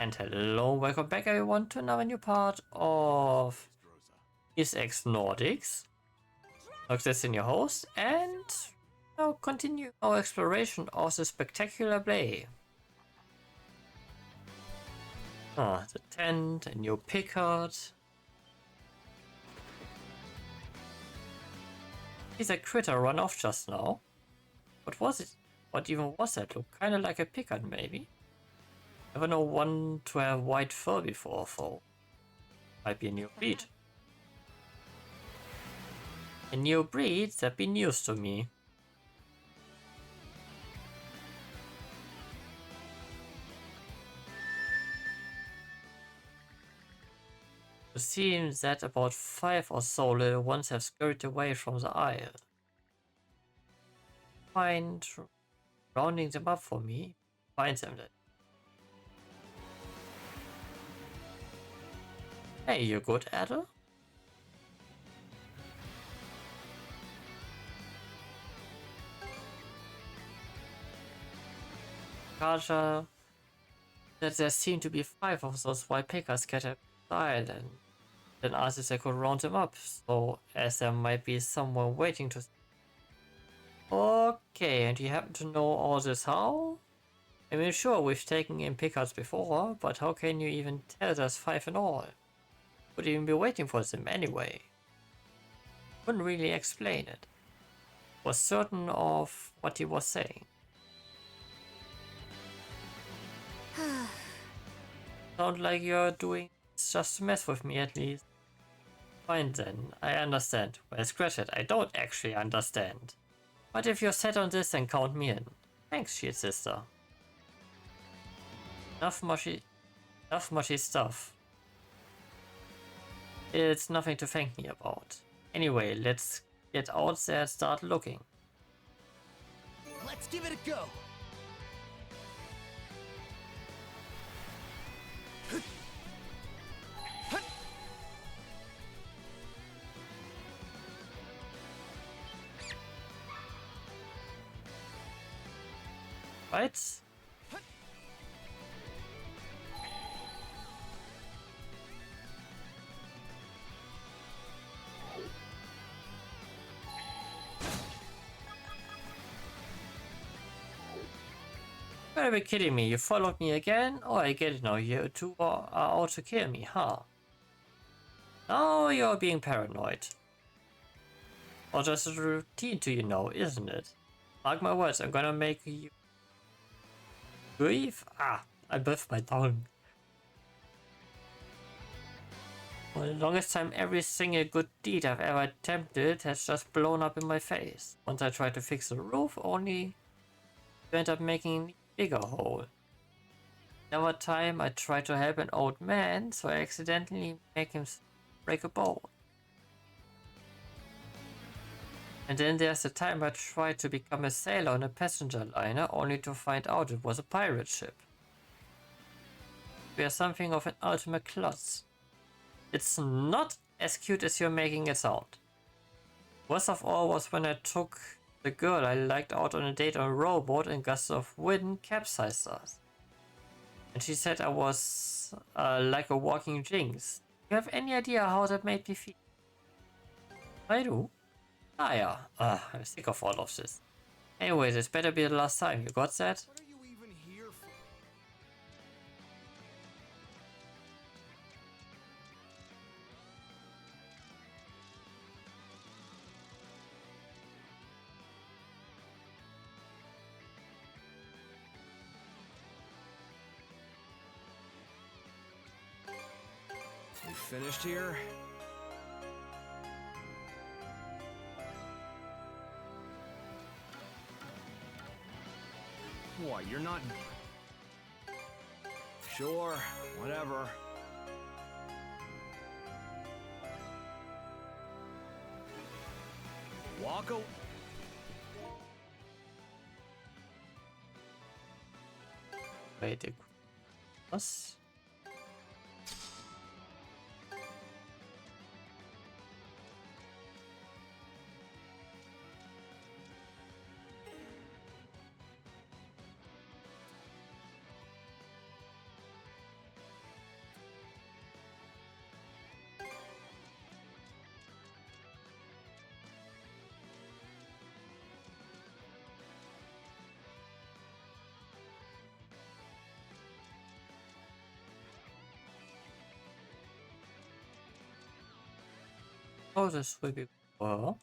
And hello, welcome back everyone to another new part of Nordics. Nox Destin, your host, and now continue our exploration of the spectacular play. The tent, a new pickard. He's a critter run off just now. What was it? What even was that? Looked kinda like a pickard, maybe? Never know one to have white fur before, so might be a new breed. A new breed? That'd be news to me. It seems that about 5 or so little ones have scurried away from the isle. Mind rounding them up for me? Find them then. Hey, you good, Adder? Raja, that there seem to be 5 of those white pickers scattered on the island. Then asked if they could round them up, so as there might be someone waiting to... Okay, and you happen to know all this how? I mean, sure, we've taken in pickards before, but how can you even tell there's 5 in all? Would even be waiting for them anyway. Couldn't really explain it. Was certain of what he was saying. Sound like you're doing just to mess with me at least. Fine then, I understand. Well, scratch it, I don't actually understand. But if you're set on this, then count me in. Thanks, shield sister. Enough mushy stuff. It's nothing to thank me about. Anyway, let's get out there and start looking. Let's give it a go. Right? You gotta be kidding me, you followed me again? Oh, I get it now, you two are out to kill me, huh? Now you're being paranoid. Or just a routine to you know, isn't it? Mark my words, I'm gonna make you... Grief? Ah, I bit my tongue. For the longest time, every single good deed I've ever attempted has just blown up in my face. Once I tried to fix the roof, only to end up making a bigger hole. Another time, I tried to help an old man, so I accidentally make him break a bone. And then there's the time I tried to become a sailor on a passenger liner, only to find out it was a pirate ship. We are something of an ultimate klutz. It's not as cute as you're making it sound. Worst of all was when I took the girl I liked out on a date on a rowboat and gusts of wind capsized us. And she said I was like a walking jinx. Do you have any idea how that made me feel? I do. Ah yeah, I'm sick of all of this. Anyway, this better be the last time, you got that? What are you even here for? We finished here? What, you're not... Sure, whatever. Walk away. Wait, was? Oh, this will be well.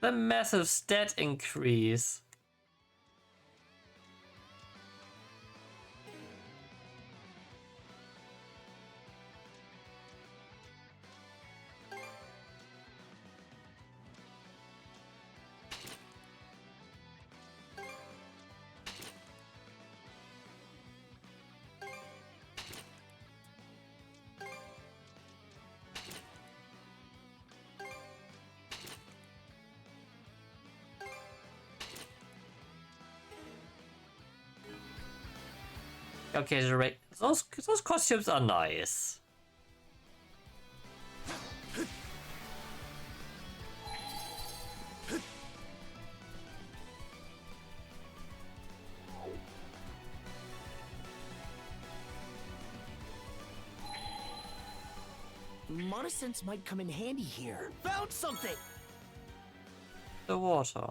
The massive stat increase. Okay, those costumes are nice. Monosense might come in handy here. Found something! The water.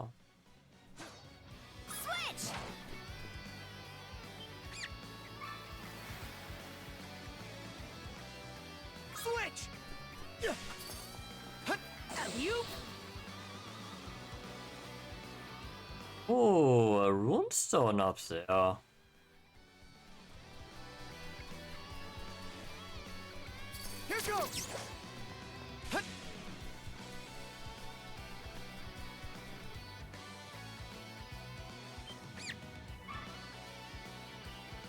Switch! Switch! Alley-oop! Oh, a runestone up there. Here goes!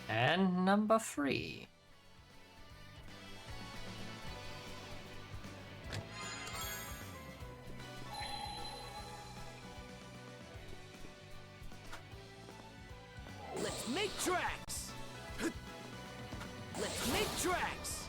And number 3. Let's make tracks! Let's make tracks!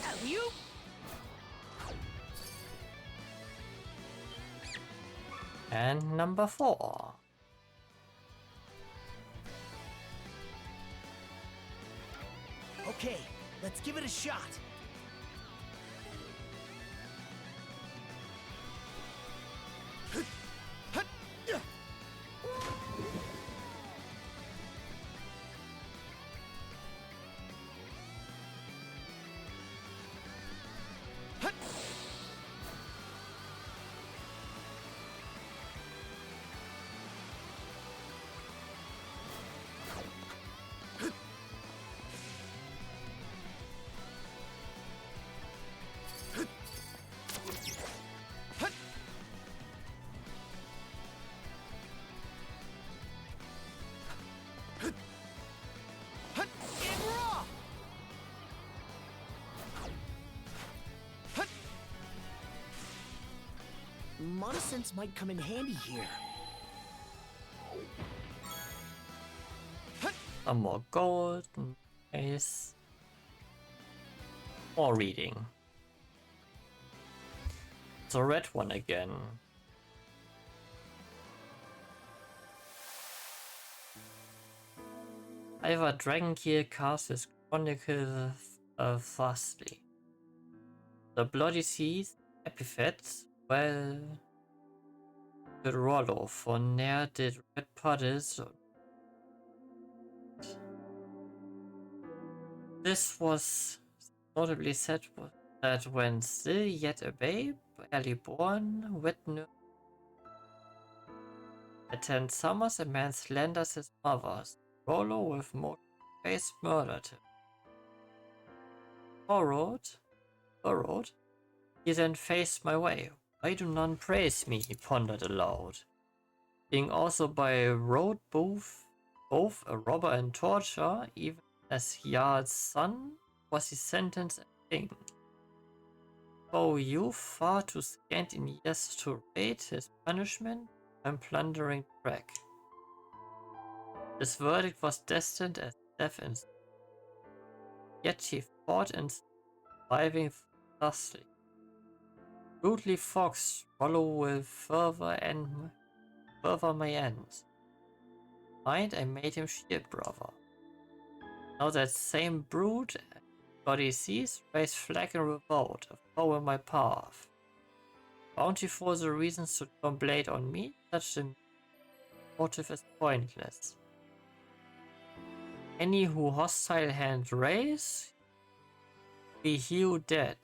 Alley-oop! And number 4. Okay, let's give it a shot. Monosense might come in handy here. Some more gold. Nice. More reading. The red one again. However, Dragon Gear cast his chronicle fastly. The bloody seas epithets, well, good Rollo, for ne'er did red puddles. This was notably said that when still yet a babe, barely born, Wednessday, at 10 summers a man slanders his mother's. Rollo with more face murdered him. Borrowed. He then faced my way. Why do none praise me? He pondered aloud. Being also by road both a robber and torturer, even as Jarl's son, was he sentenced a king. Oh, you far too scant in years to rate his punishment and plundering track. His verdict was destined as death and yet she fought and surviving thusly. Brutally fox swallow with fervor and fervor my ends. Mind, I made him shield brother. Now that same brute, God he sees, raise flag and revolt, a foe in my path. Bounty for the reasons to turn blade on me, such a motive is pointless. Any who hostile hand raise, be hew dead.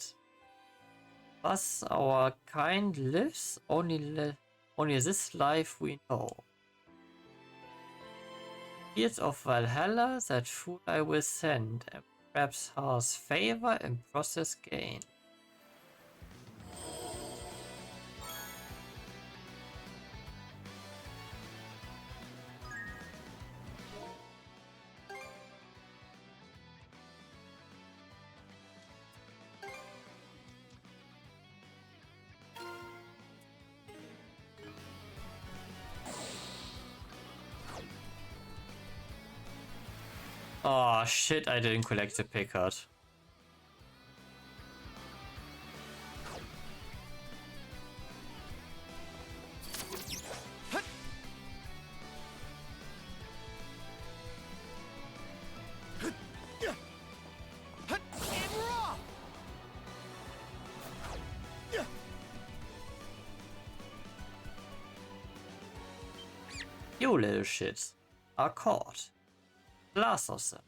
Thus our kind lives, only this life we know. Fields of Valhalla, that fool I will send, and perhaps has favor and process gain. Oh shit, I didn't collect the pick card. You little shits are caught. Last of them.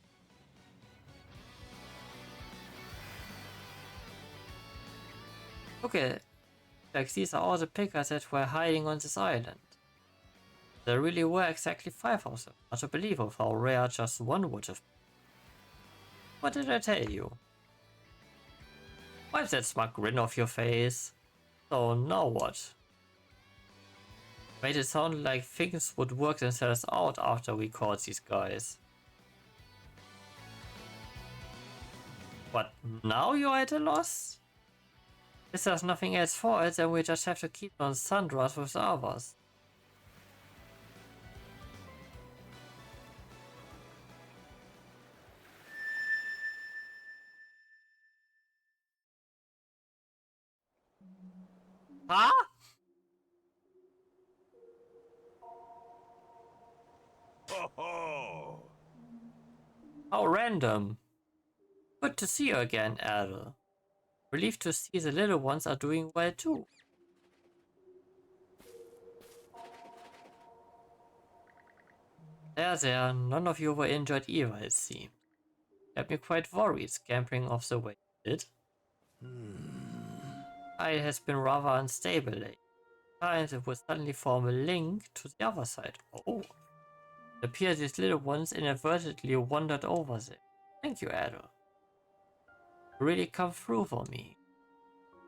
Okay, like these are all the pickers that were hiding on this island. There really were exactly 5 of them. Not to believe of how rare just one would have been. What did I tell you? Wipe that smug grin off your face. So now what? Made it sound like things would work themselves out after we caught these guys. What, now you're at a loss? If there's nothing else for it, then we just have to keep on Sundras with the others. Huh? Oh, How random. Good to see you again, Adel. Relieved to see the little ones are doing well too. There, none of you were injured either, it seemed. Had me quite worried, scampering off the way it did. It has been rather unstable lately. Times it would suddenly form a link to the other side. Oh. It appears these little ones inadvertently wandered over there. Thank you, Adel. You really come through for me.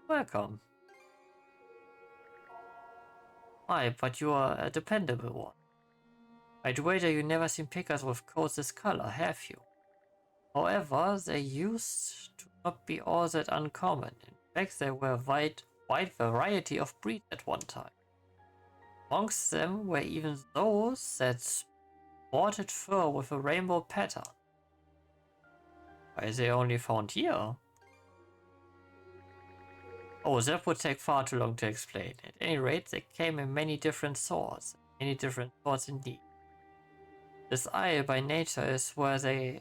Welcome. Aye, but you are a dependable one. I'd wager you never seen pickers with coats this color, have you? However, they used to not be all that uncommon. In fact, there were a wide variety of breeds at one time. Amongst them were even those that sported fur with a rainbow pattern. Why are they only found here? Oh, that would take far too long to explain. At any rate, they came in many different sorts. Many different sorts indeed. This isle by nature is where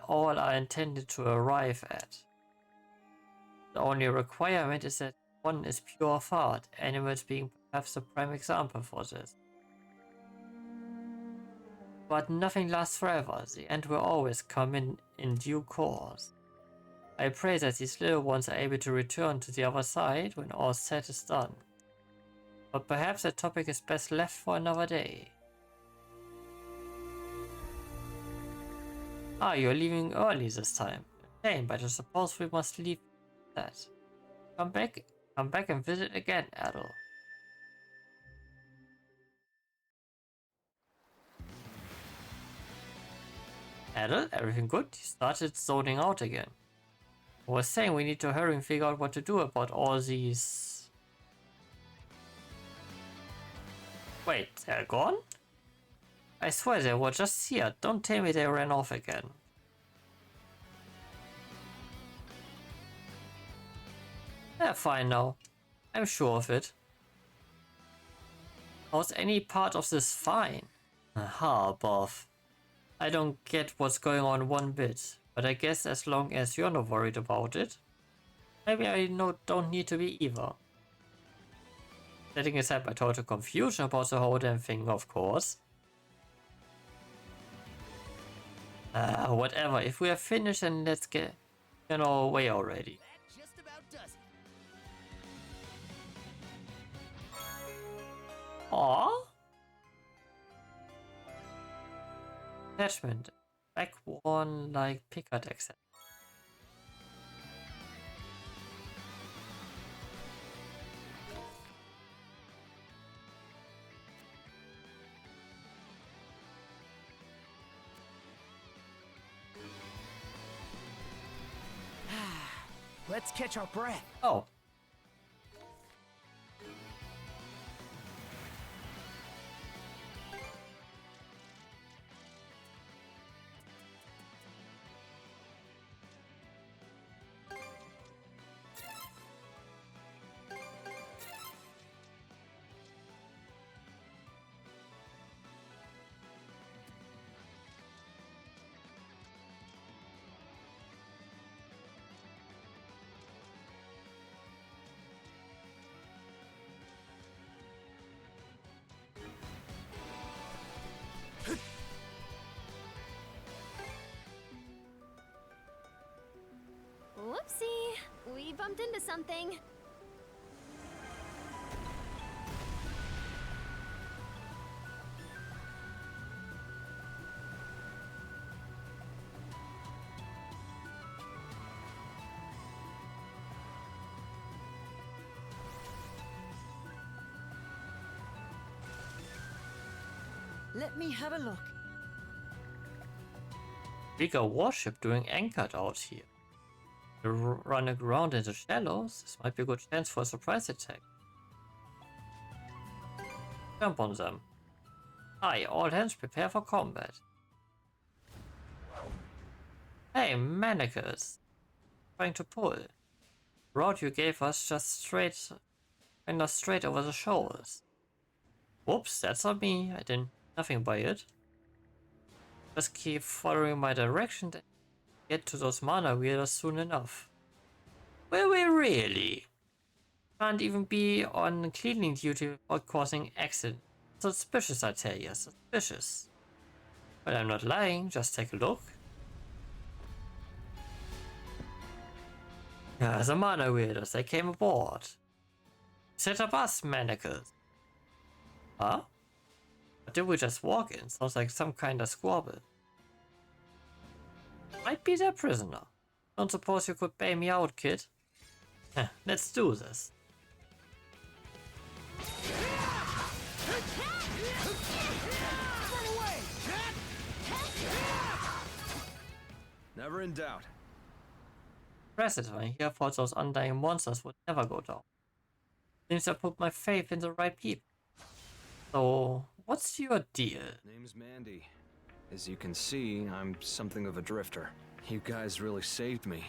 all are intended to arrive at. The only requirement is that one is pure of heart, animals being perhaps the prime example for this. But nothing lasts forever, the end will always come in due course. I pray that these little ones are able to return to the other side when all said is done. But perhaps that topic is best left for another day. Ah, you're leaving early this time. Shame, but I suppose we must leave that. Come back and visit again, Adel. Adel, everything good? He started zoning out again. I was saying we need to hurry and figure out what to do about all these... Wait, they're gone? I swear they were just here. Don't tell me they ran off again. They're fine now. I'm sure of it. How's any part of this fine? Aha, Buff. I don't get what's going on one bit, but I guess as long as you're not worried about it, maybe I don't need to be either. Setting aside my total confusion about the whole damn thing, of course. Whatever, if we are finished, then let's get on our way already. That just about does it. Aww. Attachment. Back one like Picard accent. Let's catch our breath. Oh. Whoopsie, we bumped into something. Let me have a look. Bigger warship doing anchored out here. Running around in the shallows, this might be a good chance for a surprise attack. Jump on them. Aye, all hands prepare for combat. Hey, manacles. Trying to pull. Rod you gave us just straight over the shoulders. Whoops, that's on me. I did nothing by it. Just keep following my direction and get to those mana wheelers soon enough. Will we really? Can't even be on cleaning duty without causing accident. Suspicious, I tell you, suspicious. But I'm not lying, just take a look. Yeah, the mana wheelers, they came aboard. Set up us, manacles. Huh? Or did we just walk in? Sounds like some kind of squabble. Might be their prisoner. Don't suppose you could bail me out, kid? Let's do this. Never in doubt. Impressive, I hear thought those undying monsters would never go down. Seems I put my faith in the right people. So, what's your deal? Name's Mandy. As you can see, I'm something of a drifter. You guys really saved me.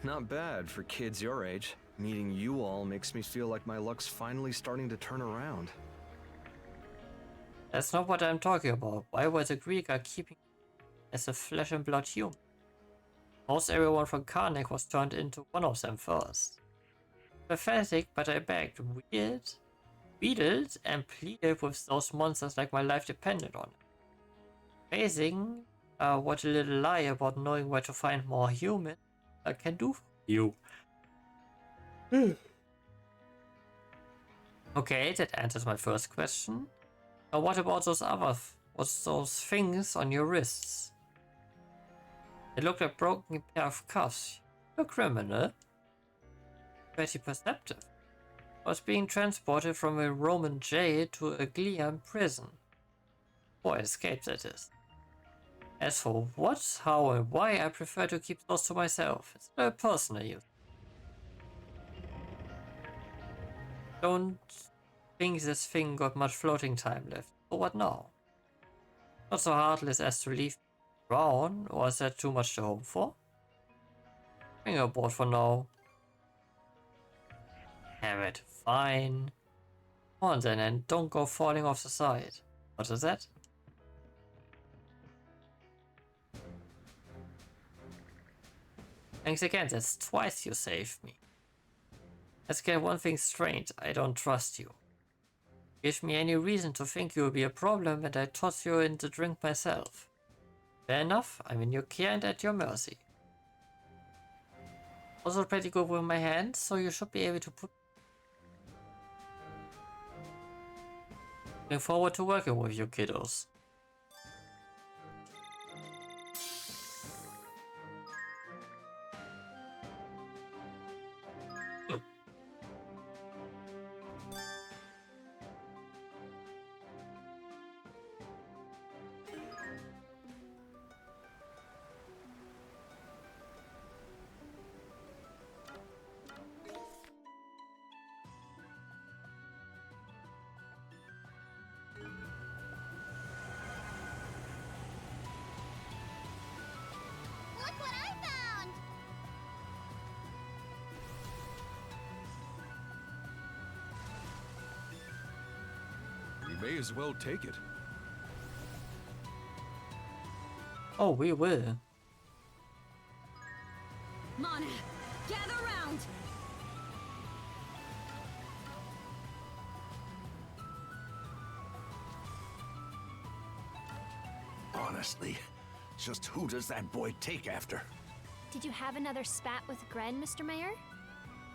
Not bad for kids your age. Meeting you all makes me feel like my luck's finally starting to turn around. That's not what I'm talking about. Why was the Greek are keeping as a flesh and blood human? Most everyone from Karnak was turned into one of them first. Pathetic, but I begged, wheedled, and pleaded with those monsters like my life depended on it. Amazing what a little lie about knowing where to find more human can do for you. Okay, that answers my first question. Now what about those things on your wrists? They look like broken pair of cuffs. You're a criminal. Pretty perceptive. I was being transported from a Roman jail to a Glian prison. Boy, escape that is. As for what, how, and why, I prefer to keep those to myself. It's very personal use. Don't think this thing got much floating time left. So what now? Not so heartless as to leave me around, or is that too much to hope for? Bring her aboard for now. Damn it, fine. Come on then, and don't go falling off the side. What is that? Thanks again, that's twice you saved me. Let's get one thing straight, I don't trust you. Give me any reason to think you will be a problem and I toss you in the drink myself. Fair enough, I'm in your care and at your mercy. Also pretty good with my hands, so you should be able to put... Looking forward to working with you kiddos. Look what I found! We may as well take it. Oh, we will. Mana, gather round! Honestly, just who does that boy take after? Did you have another spat with Gren, Mr. Mayor?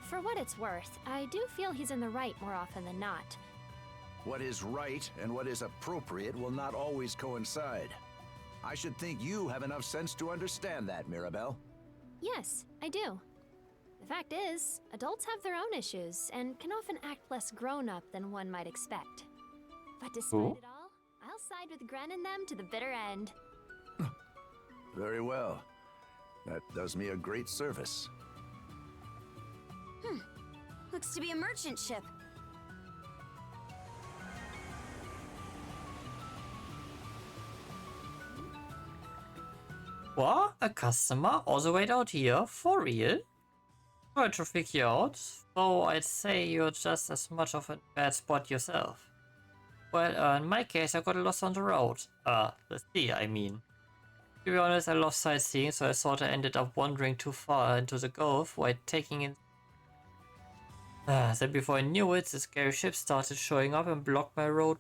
For what it's worth, I do feel he's in the right more often than not. What is right and what is appropriate will not always coincide. I should think you have enough sense to understand that, Mirabelle. Yes, I do. The fact is, adults have their own issues and can often act less grown-up than one might expect. But despite Ooh. it all, I'll side with Gren and them to the bitter end. Very well. That does me a great service. Looks to be a merchant ship. What? A customer all the way out here? For real? Try to figure out, though I'd say you're just as much of a bad spot yourself. Well, in my case, I got lost on the road. The sea, I mean. To be honest, I love sightseeing, so I sort of ended up wandering too far into the Gulf while taking in... then before I knew it, the scary ship started showing up and blocked my route.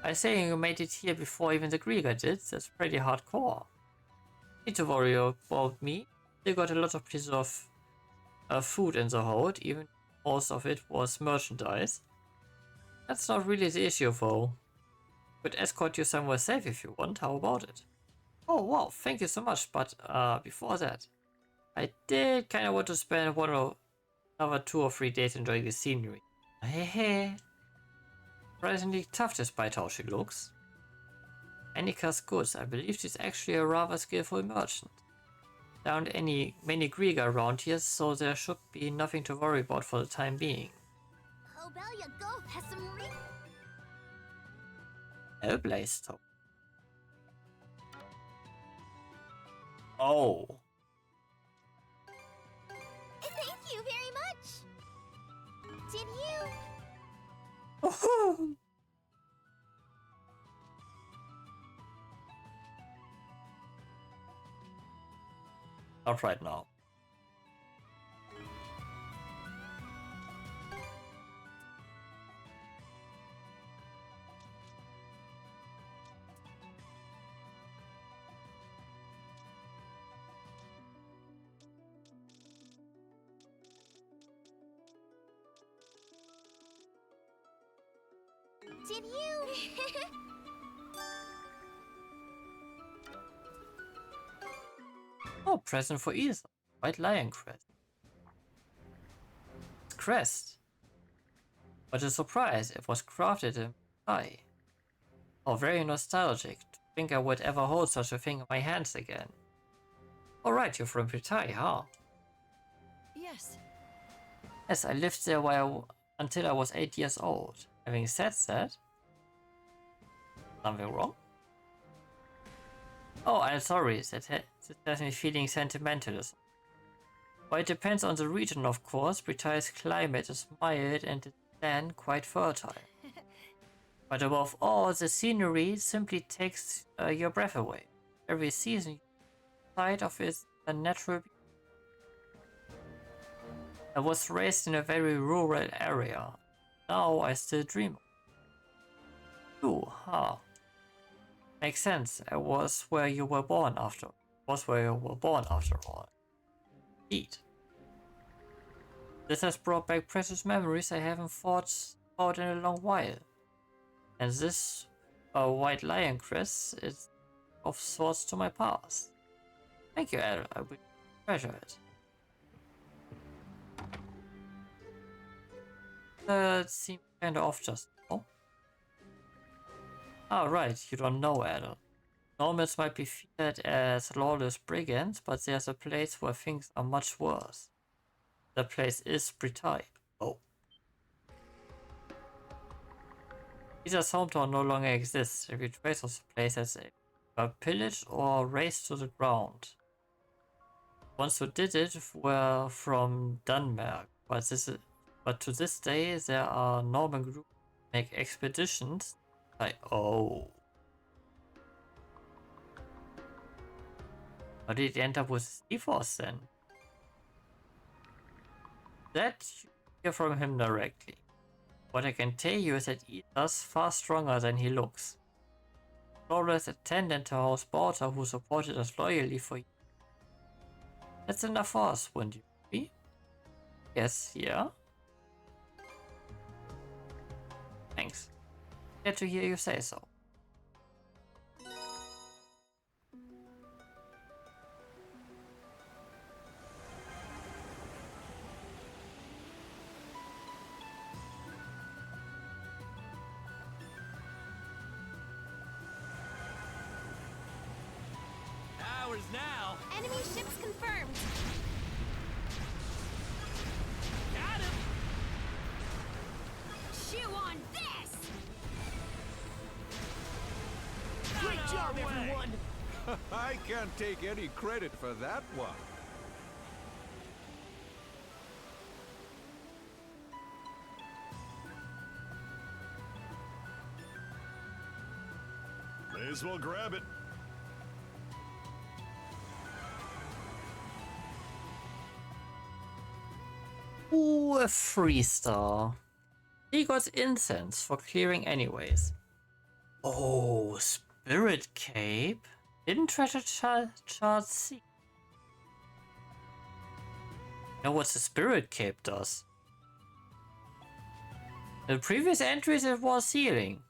I say you made it here before even the Grieger did, that's pretty hardcore. Need to worry about me. They got a lot of pieces of food in the hold, even most of it was merchandise. That's not really the issue though. Could escort you somewhere safe if you want, how about it? Oh wow, thank you so much, but before that, I did kinda want to spend another 2 or 3 days enjoying the scenery. Hey. Surprisingly tough despite how she looks. Annika's goods, I believe she's actually a rather skillful merchant. There aren't many Grieger around here, so there should be nothing to worry about for the time being. Obelia Gulf has some Hellblaze though. Oh. Thank you very much! Did you? Not right now. Did you? Oh, present for Ethan. White lion crest. Crest. What a surprise, it was crafted in Thai. Oh, very nostalgic. To think I would ever hold such a thing in my hands again. Alright, you're from Thai, huh? Yes. Yes, I lived there until I was 8 years old. Having said that... Something wrong? Oh, I'm sorry, that has me feeling sentimental. Well, it depends on the region, of course. Britain's climate is mild and its land quite fertile. But above all, the scenery simply takes your breath away. Every season, sight of it is a natural beauty. I was raised in a very rural area. Now I still dream. Ooh, huh. Makes sense. I was where you were born after. All. Indeed. This has brought back precious memories I haven't thought about in a long while. And this white lion crest is of sorts to my past. Thank you, Al. I will treasure it. That seems kinda off just now. Ah, right, you don't know, Adel. Normals might be feared as lawless brigands, but there's a place where things are much worse. The place is Britai. Oh. Caesar's hometown no longer exists. Every trace of the place has either pillaged or razed to the ground. Ones who did it were from Denmark, but to this day there are Norman groups that make expeditions like How did it end up with Stephos then? That you hear from him directly. What I can tell you is that Ether's far stronger than he looks. Flawless attendant to House Porter who supported us loyally for years. That's enough for us, wouldn't you agree? Yes, yeah. Thanks. Glad to hear you say so. Ours now. Enemy ships confirmed. Got him. Chew on this! Great job, everyone. I can't take any credit for that one. May as well grab it. Ooh, a 3-star. He got incense for clearing anyways. Oh, Spirit Cape. Hidden treasure chart C. Know what the Spirit Cape does? The previous entries it was healing.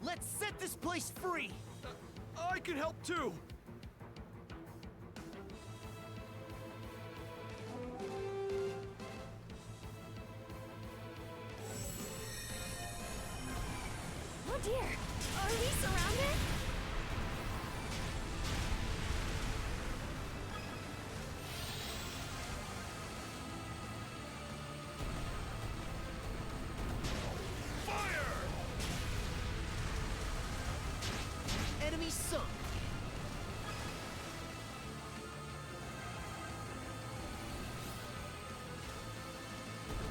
Let's set this place free. I can help too. Oh dear, are we surrounded? Enemy sunk.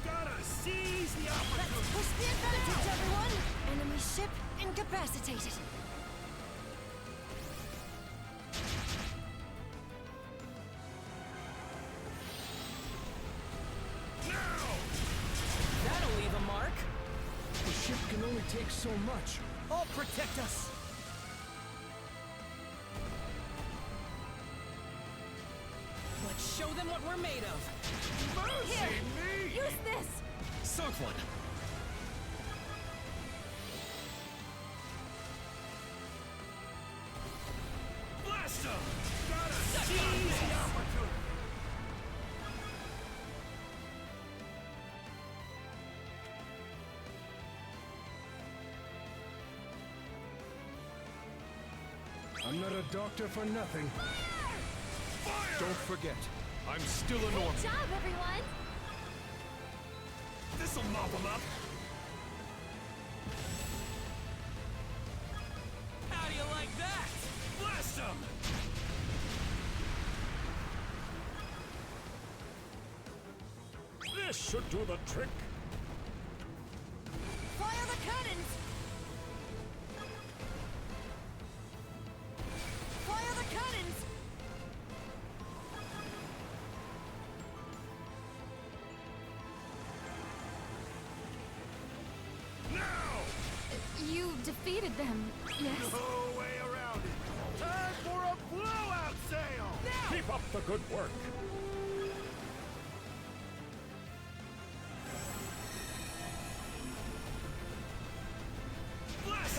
Gotta seize the Let's opportunity. push the advantage, everyone! Enemy ship incapacitated. That'll leave a mark. The ship can only take so much. I'll protect us. Let's show them what we're made of. Mercy me! Use this! Sunk one. Blast him! Gotta seize the opportunity. I'm not a doctor for nothing. Fire! Don't forget, I'm still a Norman. Good job, everyone! This'll mop him up. How do you like that? should do the trick. Fire the cannons! Fire the cannons! Now! You defeated them, yes? No way around it. Time for a blowout sale! Now! Keep up the good work.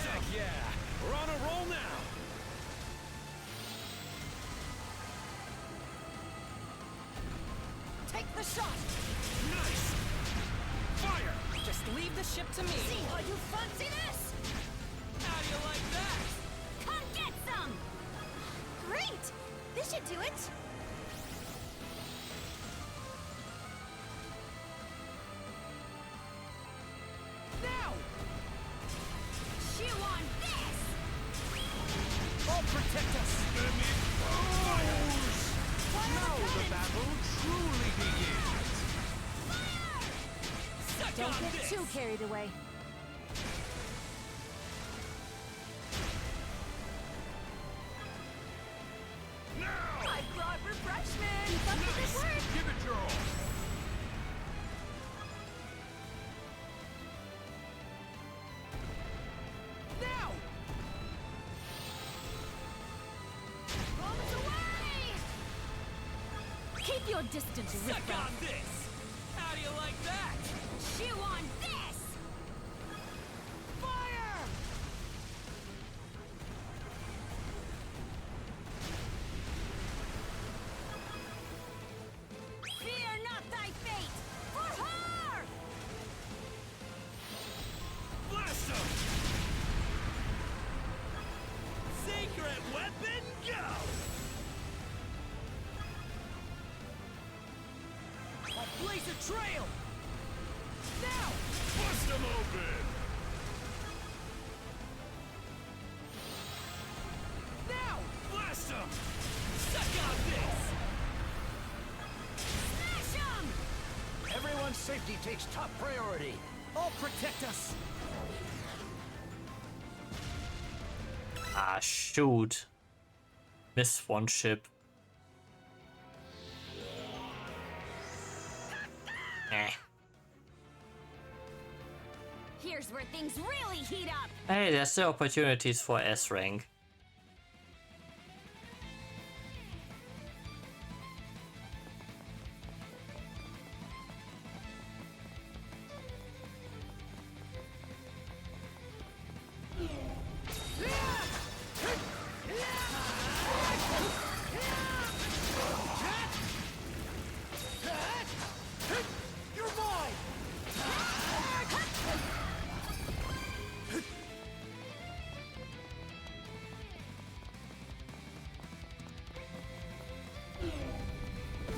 Heck yeah! We're on a roll now! Take the shot! Nice! Fire! Just leave the ship to me. See how you fancy this! How do you like that? Come get some! Great! This should do it! Now! Chew on this! All protect us! Enemy foes! Fire Now the the cannons! battle truly begins! Suck Don't on get this! too carried away. Now! I brought refreshment! Keep up the good work! Give it your all! Now! Bombs away! Keep your distance, Suck riffraff. on this! How do you like that? Chew on this! Fire! Fear not thy fate! For her! Blast him! Secret weapon, go! I'll blaze a trail! Now! Bust him open! Now! Blast him! Suck on this! Smash 'em! Everyone's safety takes top priority. All protect us! Ah, shoot. Missed one ship. Eh. Here's where things really heat up! Hey, there's still opportunities for S rank. You're mine!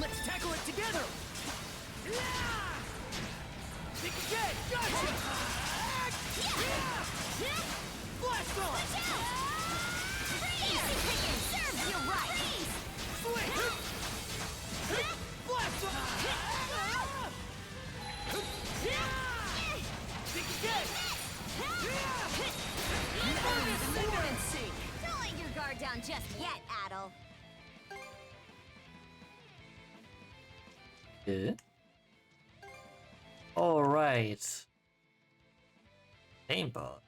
Let's tackle it together! Think again! Gotcha! Blast off! Easy pickings! Serves you right! Swing! Blast off! Think again! Cinder and sink! Don't let your guard down just yet, Adel. Yeah. Alright. Aimbot.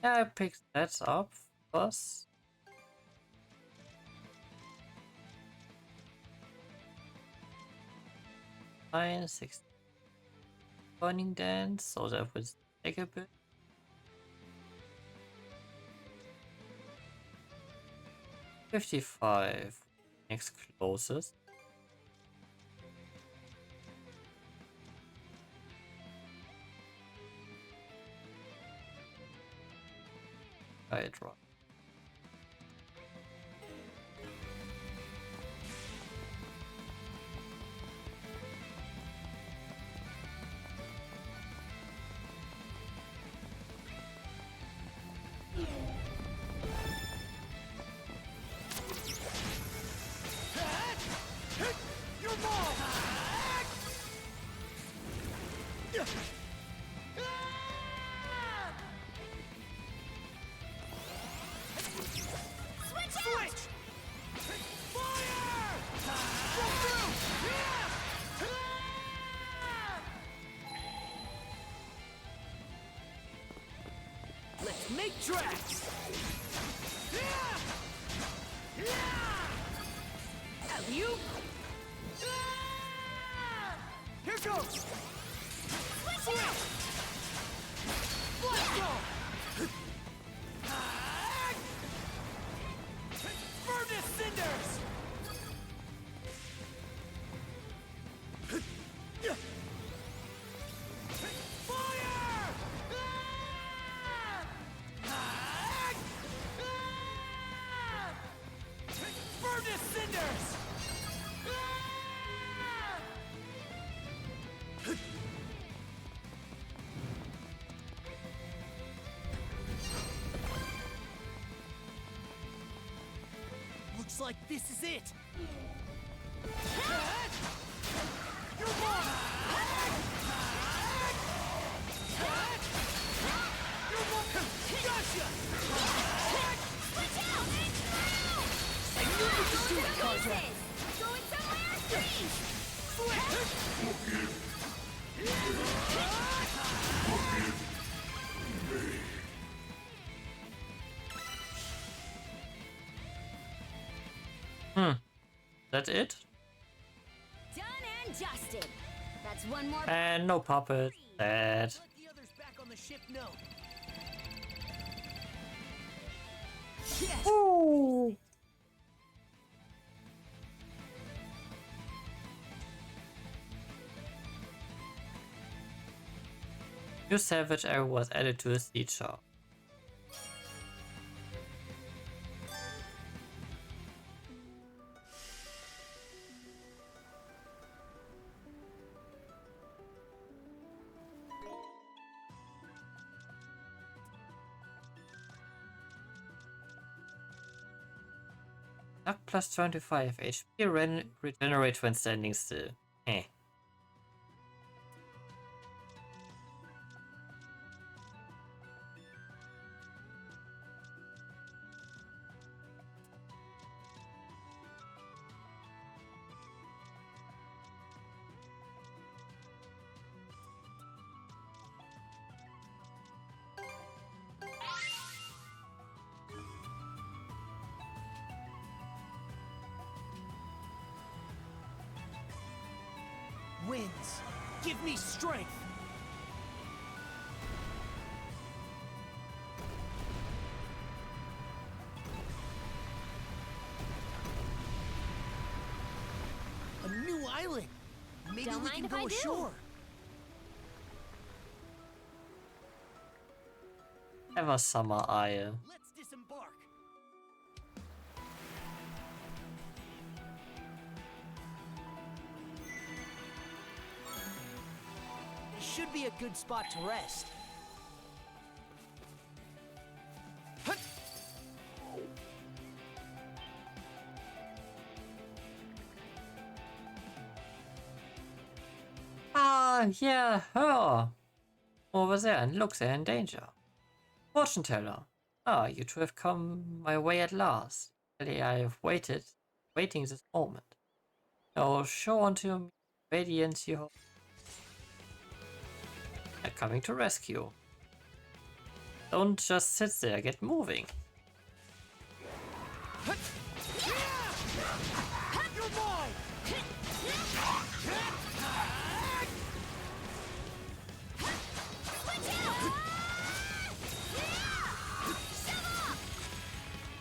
Yeah, I picked that up first. Fine, 6 burning dance, so that would take a bit. 55 next closest. I drop. tracks! You? Here goes! Let's go! Furnace cinders! Fire! Furnace cinders! Looks like this is it. You're wrong. You're wrong. Gotcha. Switch out! I knew you could do it, Carja. Going somewhere? Freeze! That it? Done and dusted. That's one more. And no puppet. Sad. Let the others back on the ship know. Yes. Ooh. New salvage area was added to the sea shore. Luck plus 25 HP regenerate when standing still. Eh. Winds, give me strength. A new island. Maybe Don't we mind can if go I do. ashore. Ever Summer Isle. Let's disembark. Should be a good spot to rest. Hut! Ah, yeah, her. Over there, and look, they're in danger. Fortune teller. Ah, you two have come my way at last. Really, I have waiting this moment. Now show unto me radiance you hope. They're coming to rescue. Don't just sit there, get moving. You're mine!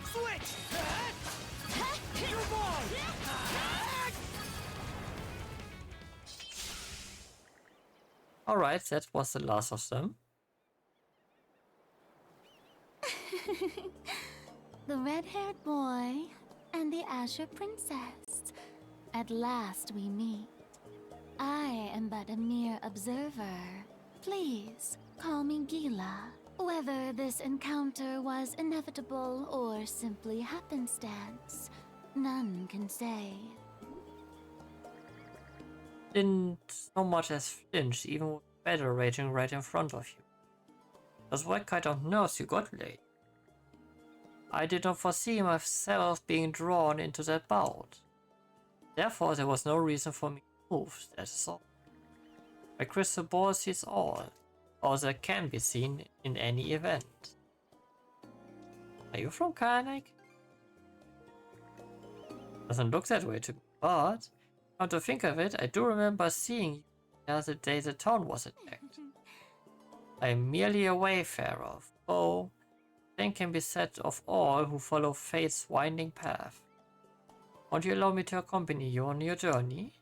Switch! You're mine! Alright, that was the last of them. The red-haired boy and the Azure Princess. At last we meet. I am but a mere observer. Please, call me Gila. Whether this encounter was inevitable or simply happenstance, none can say. Didn't so much as flinch, even with battle raging right in front of you. Just what kind of nerves you got late? I did not foresee myself being drawn into that bout. Therefore, there was no reason for me to move, that is all. My crystal ball sees all that can be seen in any event. Are you from Karnak? Doesn't look that way to me, but come to think of it, I do remember seeing you the other day the town was attacked. I'm merely a wayfarer, though same can be said of all who follow fate's winding path. Won't you allow me to accompany you on your journey?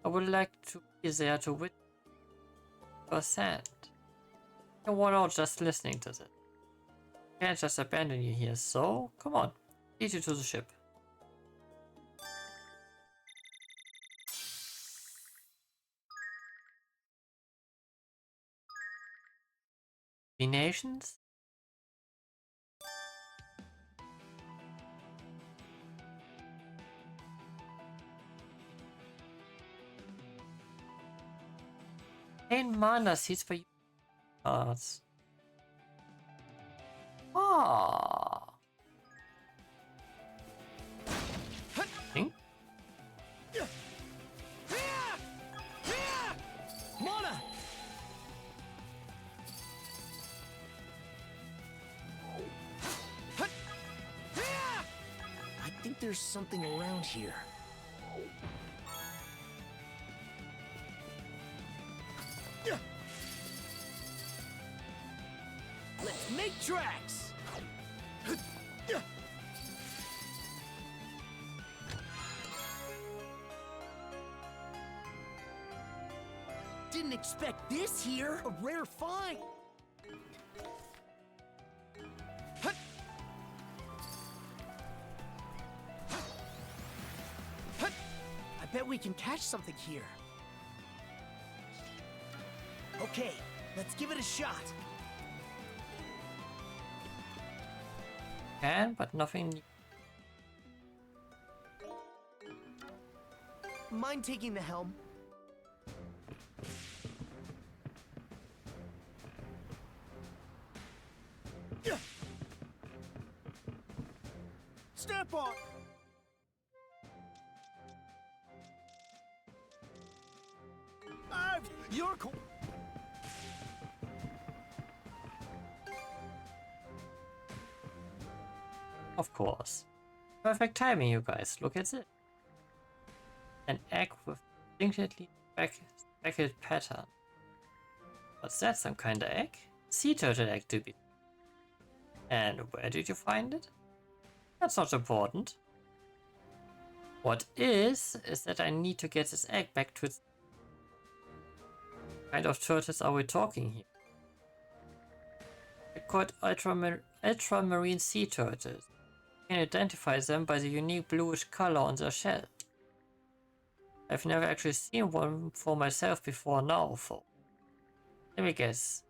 I would like to be there to witness firsthand. You're worn out just listening to this. I can't just abandon you here, so come on, lead you to the ship. The nations? Gain mana seeds for you cards. Ah. Think? Mana! I think there's something around here. Let's make tracks! Didn't expect this here! A rare find! I bet we can catch something here. Okay, let's give it a shot. Can, but nothing new. Mind taking the helm? Step on! You're cool. Of course. Perfect timing, you guys. Look at it. An egg with distinctly speckled pattern. What's that? Some kind of egg? Sea turtle egg to be. And where did you find it? That's not important. What is that I need to get this egg back to its... What kind of turtles are we talking here? They're called ultramarine sea turtles. You can identify them by the unique bluish color on their shell. I've never actually seen one for myself before now, though. Let me guess.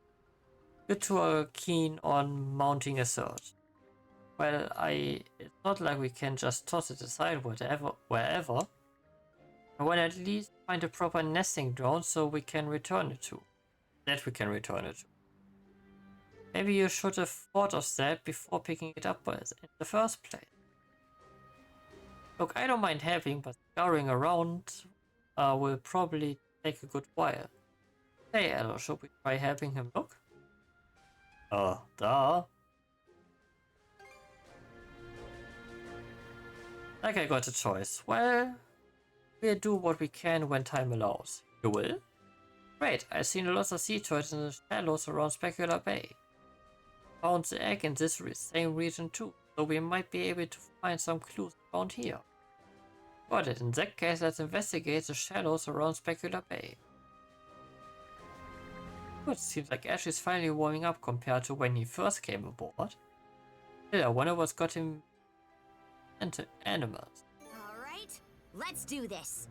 You two are keen on mounting a search. Well, it's not like we can just toss it aside wherever. I want to at least find a proper nesting ground so we can return it to. Maybe you should have thought of that before picking it up in the first place. Look, I don't mind helping, but scouring around will probably take a good while. Hey, Elo, should we try helping him look? Duh. Like I got a choice. Well, we'll do what we can when time allows. You will? Great, I've seen lots of sea turtles in the shallows around Specular Bay. Found the egg in this same region too, so we might be able to find some clues around here. Got it, in that case let's investigate the shallows around Specular Bay. Good, seems like Ash is finally warming up compared to when he first came aboard. Still, I wonder what's got him into animals. Alright, let's do this.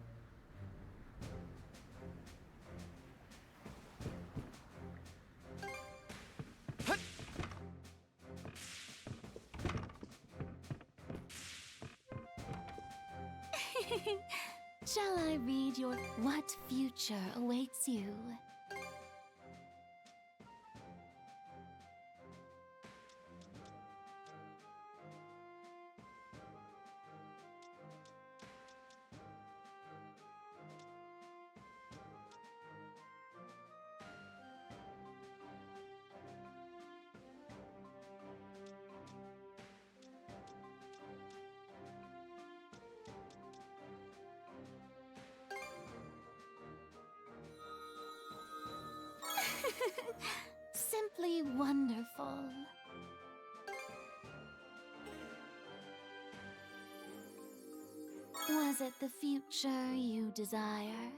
Shall I read your what future awaits you? Simply wonderful. Was it the future you desire?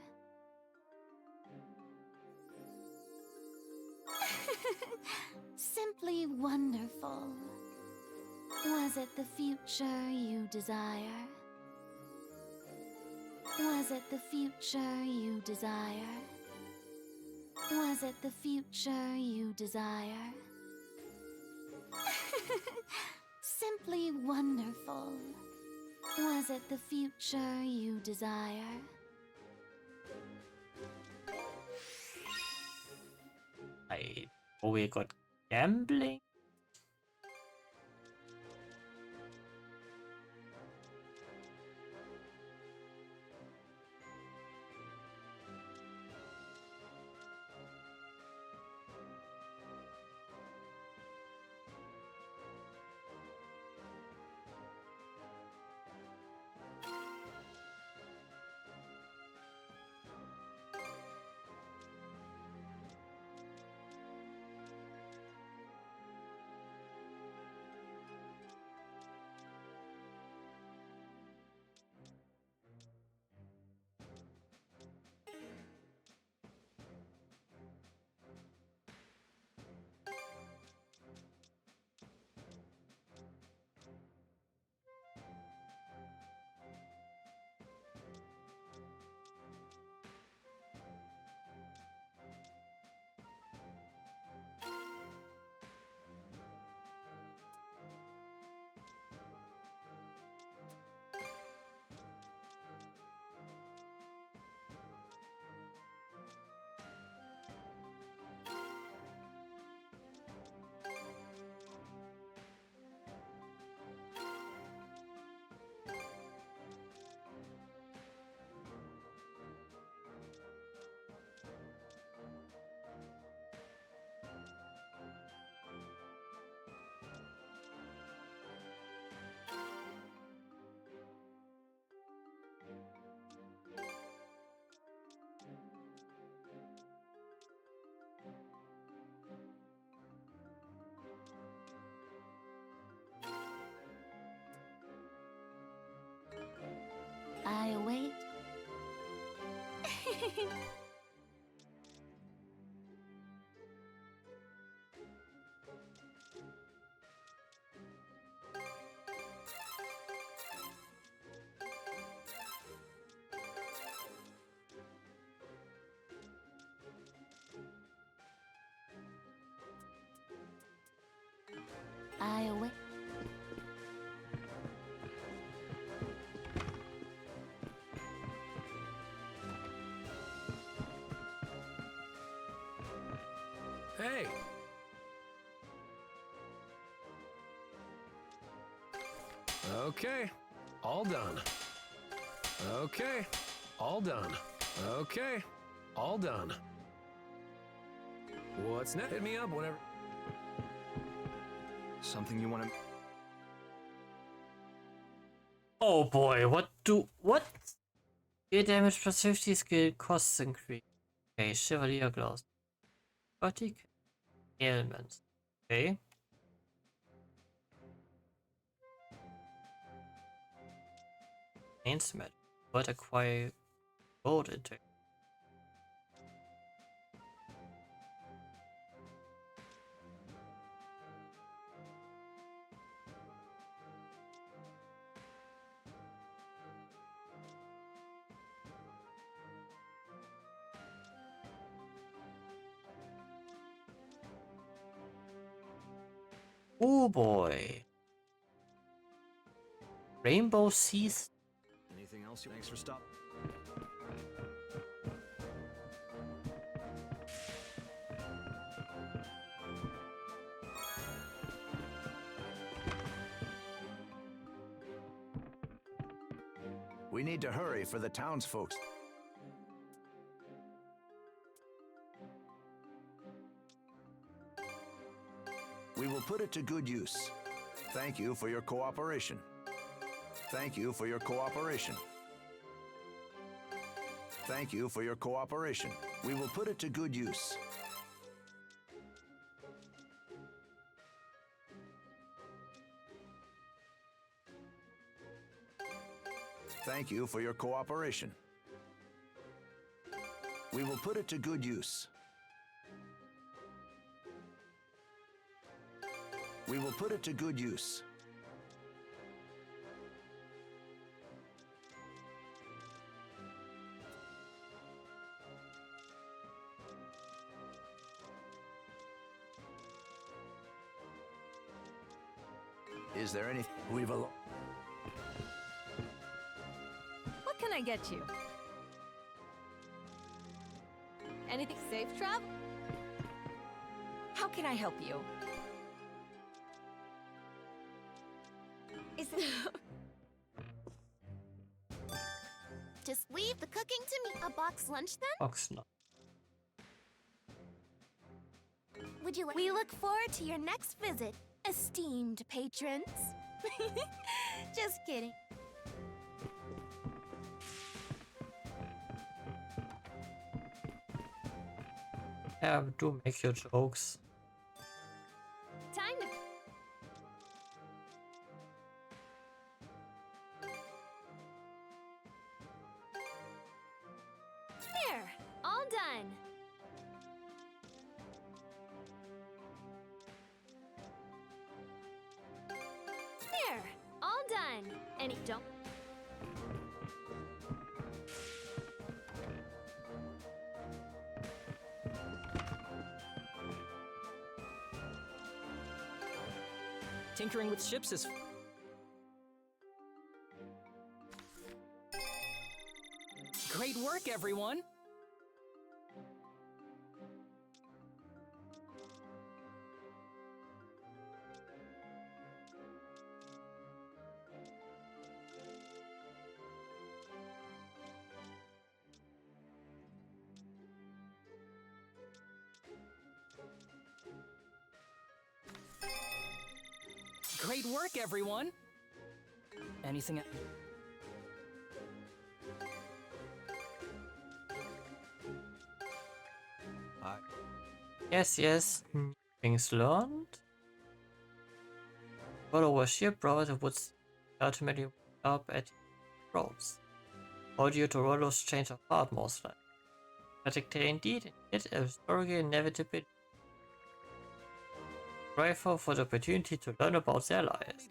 Simply wonderful. Was it the future you desire? Was it the future you desire? Was it the future you desire? Simply wonderful. Was it the future you desire? We got gambling. I await. I await. Hey! Okay, all done. Okay, all done. Okay, all done. What's next? Hit me up whenever. Something you want to... Oh boy, what? Gear damage plus 50 skill costs increase. Okay, Chevalier Glass. 30 ailments. Okay. Mains match. But acquire gold intake. Oh boy. Rainbow Seas. Anything else? Thanks for stopping. We need to hurry for the townsfolk. We will put it to good use. Thank you for your cooperation. Thank you for your cooperation. Thank you for your cooperation. We will put it to good use. Thank you for your cooperation. We will put it to good use. We will put it to good use. Is there any... We've a... What can I get you? Anything safe, Trav? How can I help you? Is it... Just leave the cooking to me. A box lunch then? Oxnard. Would you like... We look forward to your next visit, esteemed patrons. Just kidding. Yeah, do make your jokes. Time to. There, all done. There, all done. And don't. Tinkering with ships is... Great work, everyone! Great work, everyone! Anything... Yes. Things learned. Follow a ship route would ultimately end up at ropes. Or due to Rollo's change of heart, most likely. But indeed, it is historically inevitably grateful for the opportunity to learn about their lives.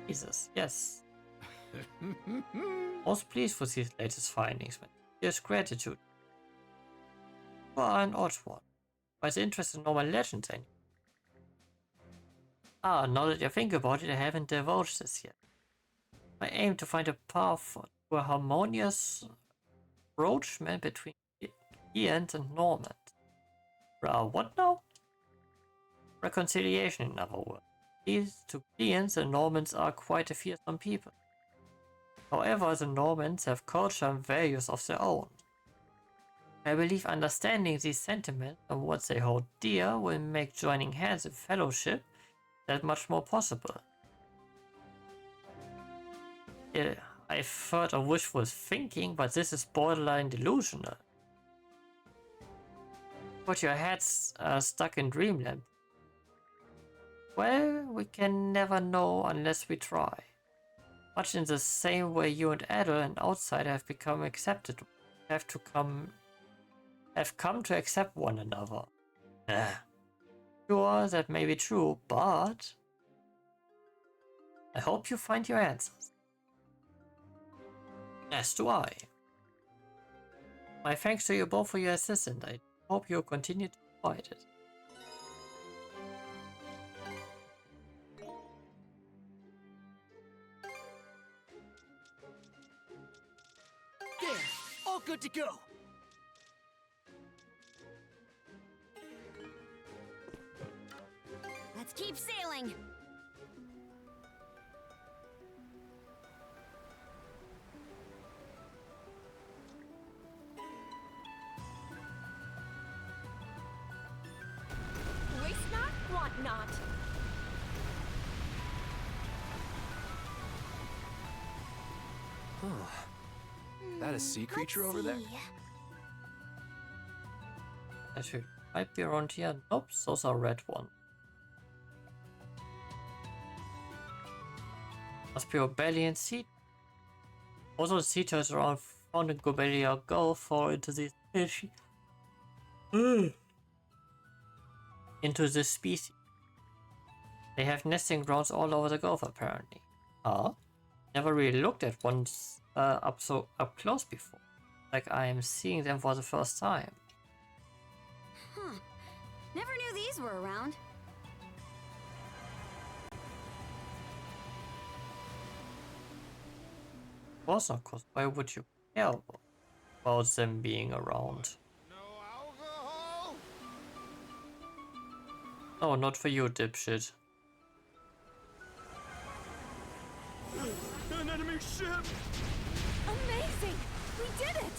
Jesus, yes. Most pleased with these latest findings, but here's gratitude. You are an odd one. Why is interest in normal legends anymore? Now that I think about it, I haven't divulged this yet. I aim to find a path to a harmonious approachment between Ians and Normans. What now? Reconciliation, in other words. These two Ians and Normans are quite a fearsome people. However, the Normans have culture and values of their own. I believe understanding these sentiments and what they hold dear will make joining hands in fellowship that much more possible. Yeah, I've heard of wishful thinking, but this is borderline delusional. Put your heads stuck in dreamland. Well, we can never know unless we try. Much in the same way you and Adel, an outsider, have become accepted, have come to accept one another. Sure, that may be true, but I hope you find your answers. As do I. My thanks to you both for your assistance. I hope you'll continue to provide it. There, all good to go. Let's keep sailing. Waste not, want not. That a sea creature over there? Actually, might be around here. Nope, those are red ones. Must be Obelian sea. Also, the sea turtles around found in Gobelia Gulf fall into the into the species. They have nesting grounds all over the Gulf, apparently. Huh? Never really looked at one up close before. Like I am seeing them for the first time. Huh. Never knew these were around. Of course not, cause why would you care about them being around? No alcohol? No, not for you, dipshit. An enemy ship! Amazing! We did it!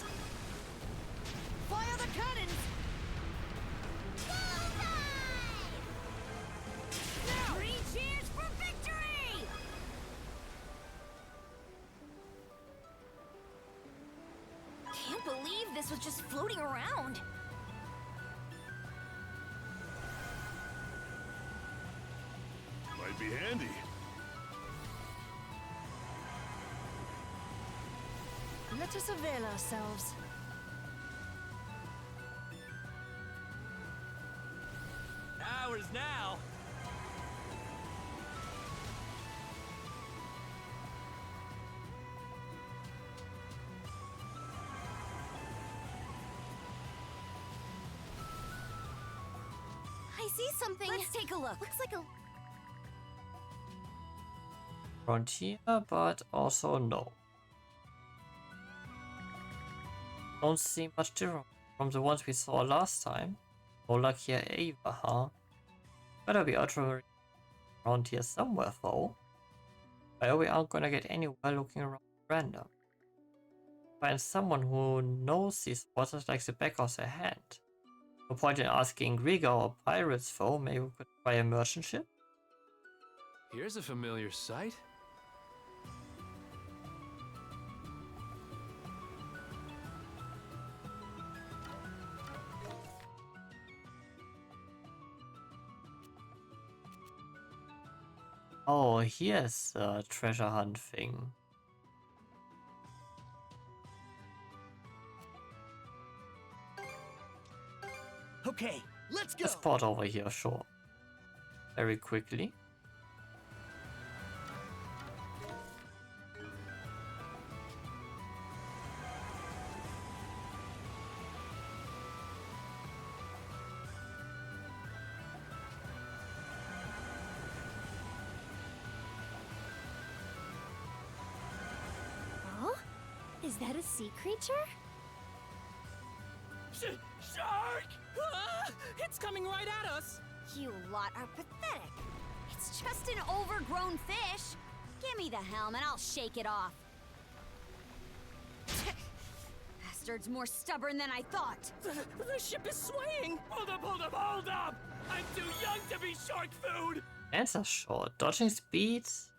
Fire the cannons! Now! 3 cheers for victory! Can't believe this was just floating around. Might be handy. Let us avail ourselves. Ours now. I see something. Let's take a look. Looks like a... Frontier, but also no. Don't seem much different from the ones we saw last time. No luck here either, huh? Better be ultramarine around here somewhere though. I hope we aren't gonna get anywhere looking around random. Find someone who knows these waters like the back of their hand. No point in asking Riga or pirates though, maybe we could try a merchant ship? Here's a familiar sight. Oh, here's a treasure hunt thing. Okay, let's go. Let's port over here, sure. Very quickly. Oh? Is that a sea creature? Shark! Ah, it's coming right at us! You lot are pathetic. It's just an overgrown fish. Give me the helm and I'll shake it off. Bastard's more stubborn than I thought. The ship is swaying! Hold up, hold up! I'm too young to be shark food! Answer short. Dodging speeds.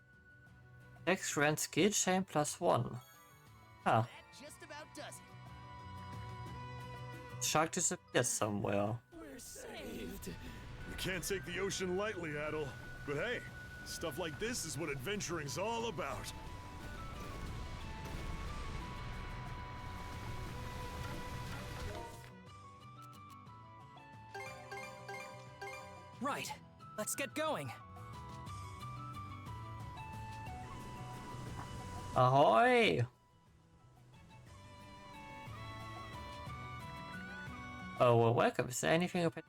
X rand skill chain +1. Ah, That just about does it. shark disappeared somewhere. We're saved. You can't take the ocean lightly, Adel. But hey, stuff like this is what adventuring's all about. Right. Let's get going. Ahoy! Oh, well, welcome. Is there anything about...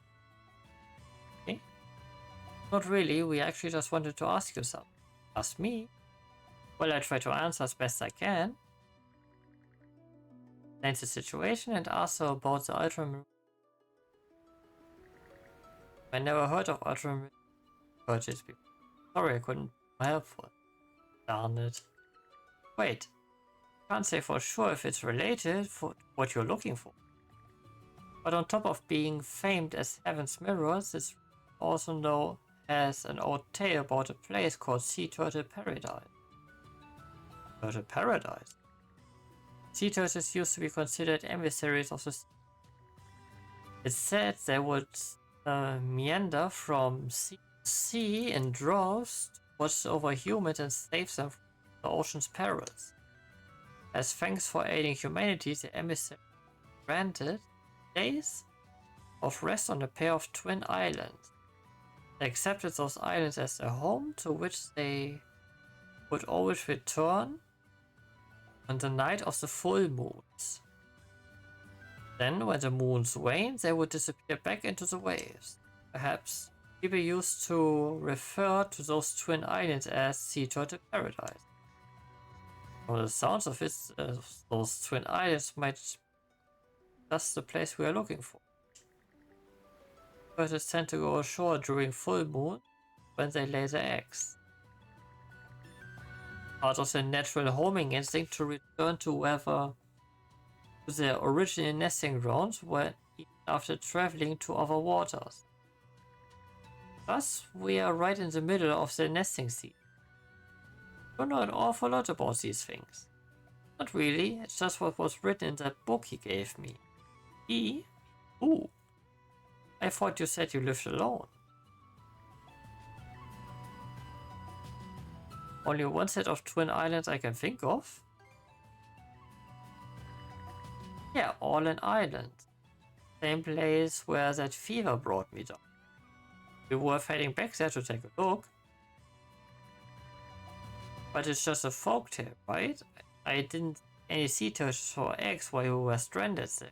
Okay. Not really, we actually just wanted to ask you something. Ask me? Well, I try to answer as best I can. Explain the situation and ask her about the Ultramarine. I never heard of Ultramarine purchase before. Sorry, I couldn't be helpful. Darn it. Wait, can't say for sure if it's related for what you're looking for. But on top of being famed as Heaven's Mirrors, it's also known as an old tale about a place called Sea Turtle Paradise. Turtle Paradise? Sea turtles used to be considered emissaries of the sea. It's said they would meander from sea to sea in droves to watch over humans and save them from the ocean's perils. As thanks for aiding humanity, the emissary granted days of rest on a pair of twin islands. They accepted those islands as their home, to which they would always return on the night of the full moons. Then, when the moons waned, they would disappear back into the waves. Perhaps people used to refer to those twin islands as Sea Turtle Paradise. From the sounds of it, those twin islands might be just the place we are looking for. Turtles tend to go ashore during full moon when they lay their eggs. Part of their natural homing instinct to return to their original nesting grounds when even after traveling to other waters. Thus, we are right in the middle of their nesting season. I don't know an awful lot about these things. Not really, it's just what was written in that book he gave me. Ooh. I thought you said you lived alone. Only one set of twin islands I can think of. Yeah, all in Ireland. Same place where that fever brought me down. We were heading back there to take a look. But it's just a folktale, right? I didn't see any sea turtles or eggs while we were stranded there.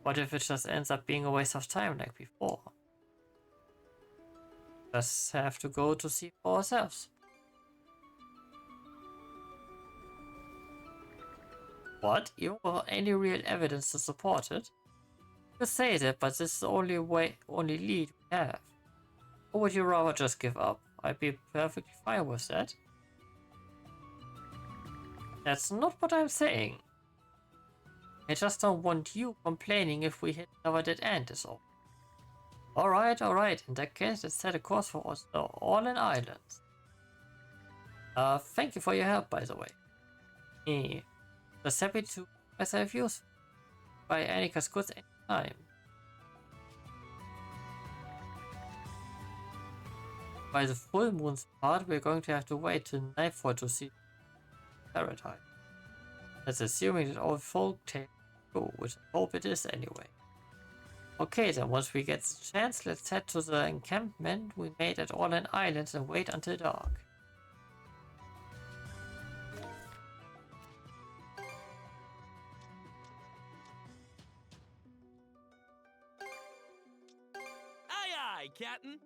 What if it just ends up being a waste of time like before? Just have to go to see for ourselves. What? You don't have any real evidence to support it? You say that, but this is the only lead we have. Or would you rather just give up? I'd be perfectly fine with that. That's not what I'm saying. I just don't want you complaining if we hit another dead end is all. Alright. In that case, let's set a course for us all in islands. Thank you for your help, by the way. Just happy to myself use by Annika's goods anytime. By the full moon's part, we're going to have to wait till nightfall to see paradise. That's assuming that all folk tales true, which I hope it is anyway. Okay then, once we get the chance, let's head to the encampment we made at All in Islands and wait until dark. Aye, Captain.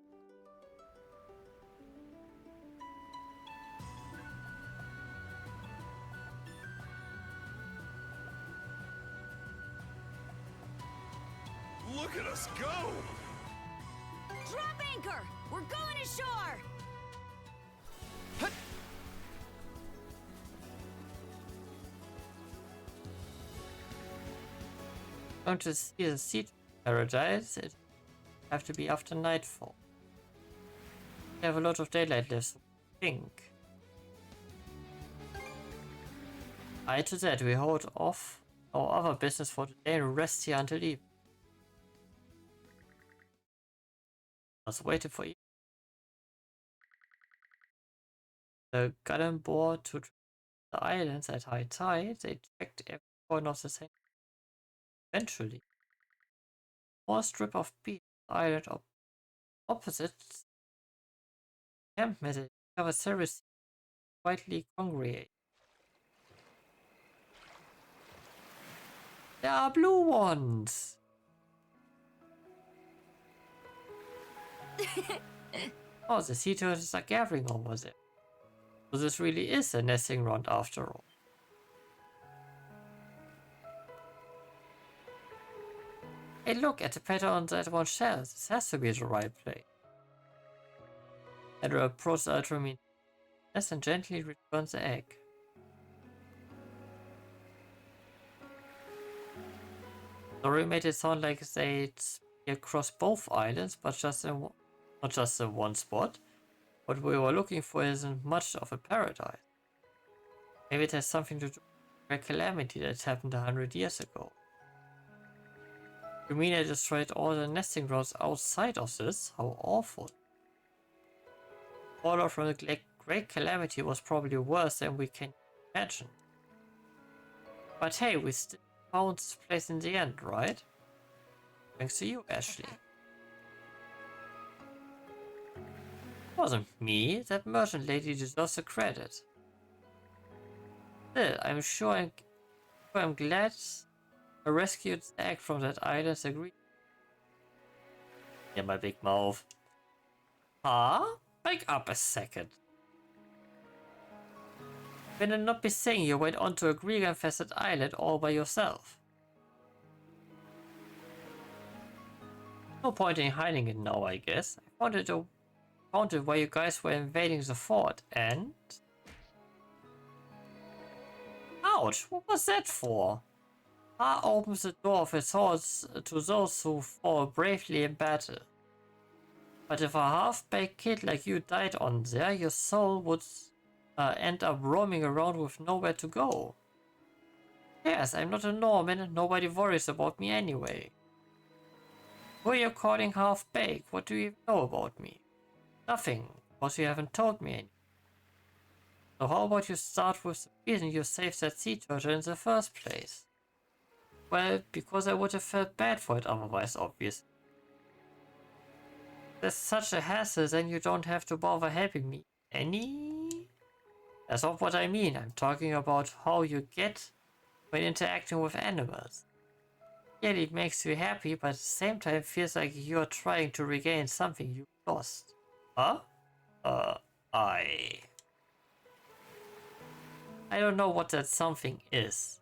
Look at us go! Drop anchor! We're going ashore! Going to see the sea paradise, it have to be after nightfall. We have a lot of daylight left, so I think. Aye to that, we hold off our other business for today and rest here until evening. I was waiting for you. The gun board to the islands at high tide, they checked every corner of the same. Eventually, more strip of beach island opposite camp method cover series widely congregate. There are blue ones! Oh, the sea turtles are gathering over there. So this really is a nesting ground after all. Hey, look at the pattern on that one shell. This has to be the right place. Edward approaches the ultramarine nest and gently returns the egg. Sorry, made it sound like they'd be across both islands, but not just in one spot. What we were looking for isn't much of a paradise. Maybe it has something to do with a calamity that happened 100 years ago. You mean I destroyed all the nesting grounds outside of this? How awful. Fallout from the Great Calamity was probably worse than we can imagine. But hey, we still found this place in the end, right? Thanks to you, Ashley. It wasn't me. That merchant lady deserves the credit. Still, I'm glad I rescued the egg from that island's agreement. Yeah, my big mouth. Huh? Back up a second. Can I not be saying you went onto a Greek-infested island all by yourself? No point in hiding it now, I guess. I found it while you guys were invading the fort, and... Ouch! What was that for? Ha opens the door of his heart to those who fall bravely in battle. But if a half-baked kid like you died on there, your soul would end up roaming around with nowhere to go. Yes, I'm not a Norman and nobody worries about me anyway. Who are you calling half-baked? What do you know about me? Nothing, because you haven't told me anything. So how about you start with the reason you saved that sea turtle in the first place? Well, because I would have felt bad for it otherwise, obviously. There's such a hassle, then you don't have to bother helping me any? That's not what I mean. I'm talking about how you get when interacting with animals. Clearly it makes you happy, but at the same time it feels like you're trying to regain something you lost. Huh? I don't know what that something is.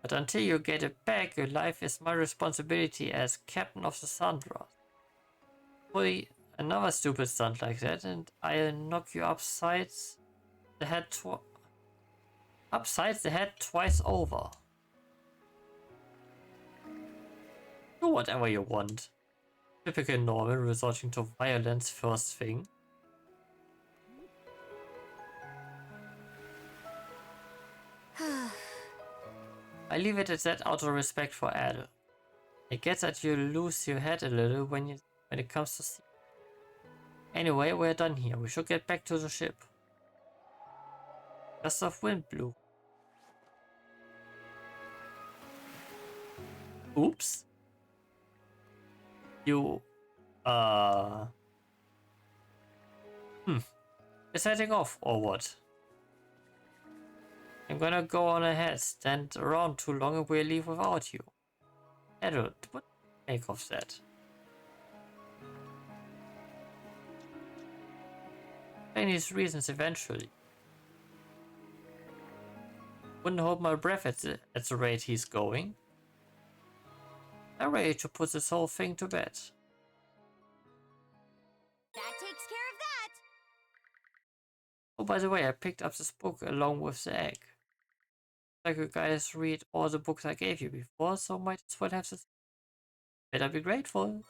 But until you get it back, your life is my responsibility as captain of the Sandra. Pull another stupid stunt like that and I'll knock you upside the head twice over. Do whatever you want. Typical Norman resorting to violence first thing. I leave it at that out of respect for Adel. I get that you lose your head a little when it comes to sea. Anyway, we're done here. We should get back to the ship. Gust of wind blew. Oops. You, Is heading off, or what? I'm gonna go on ahead, stand around too long and we'll leave without you. Edward, what do you make of that? Explain his reasons eventually. Wouldn't hold my breath at the rate he's going. I'm ready to put this whole thing to bed. That takes care of that. Oh, by the way, I picked up this book along with the egg. Like you guys read all the books I gave you before, so might as well have this. Better be grateful.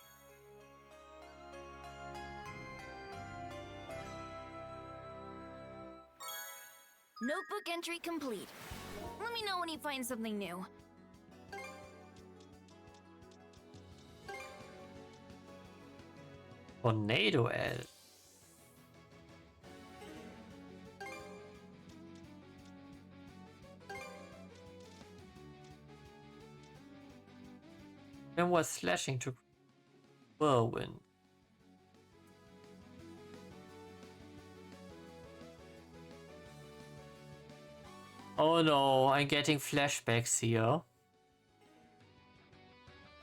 Notebook entry complete. Let me know when you find something new. Tornado L. Then was slashing to whirlwind. Oh no, I'm getting flashbacks here.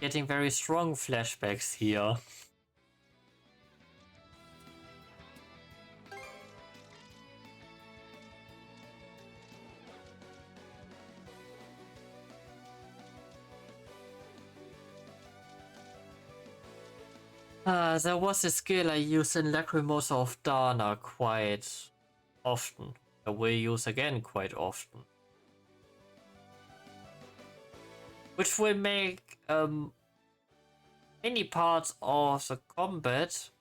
Getting very strong flashbacks here. There was a skill I used in Lacrimosa of Dana quite often. I will use again quite often. Which will make many parts of the combat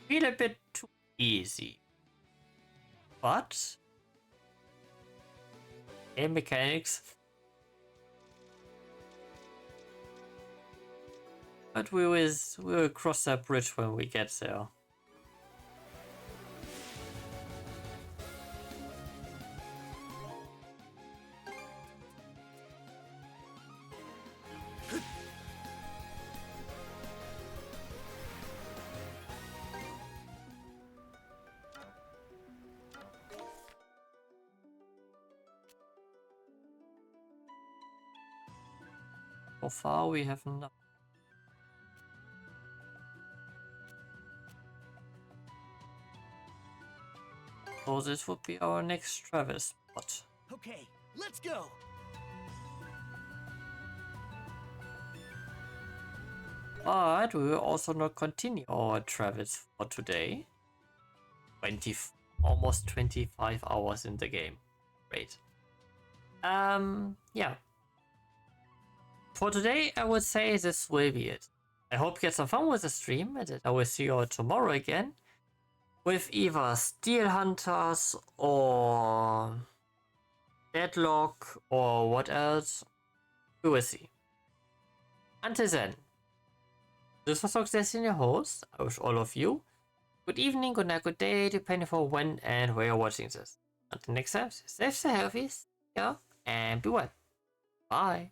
feel a bit too easy. But game mechanics. But we will cross that bridge when we get there. So far we have not. So this would be our next travel spot. Okay, let's go. But we will also not continue our travels for today. Almost 25 hours in the game. Great. Yeah. For today, I would say this will be it. I hope you had some fun with the stream, and that I will see you all tomorrow again with either Steel Hunters or Deadlock or what else. We will see. Until then, this was Nox Destin, your host. I wish all of you good evening, good night, good day, depending on when and where you're watching this. Until next time, stay safe, stay healthy, yeah, and be well. Bye.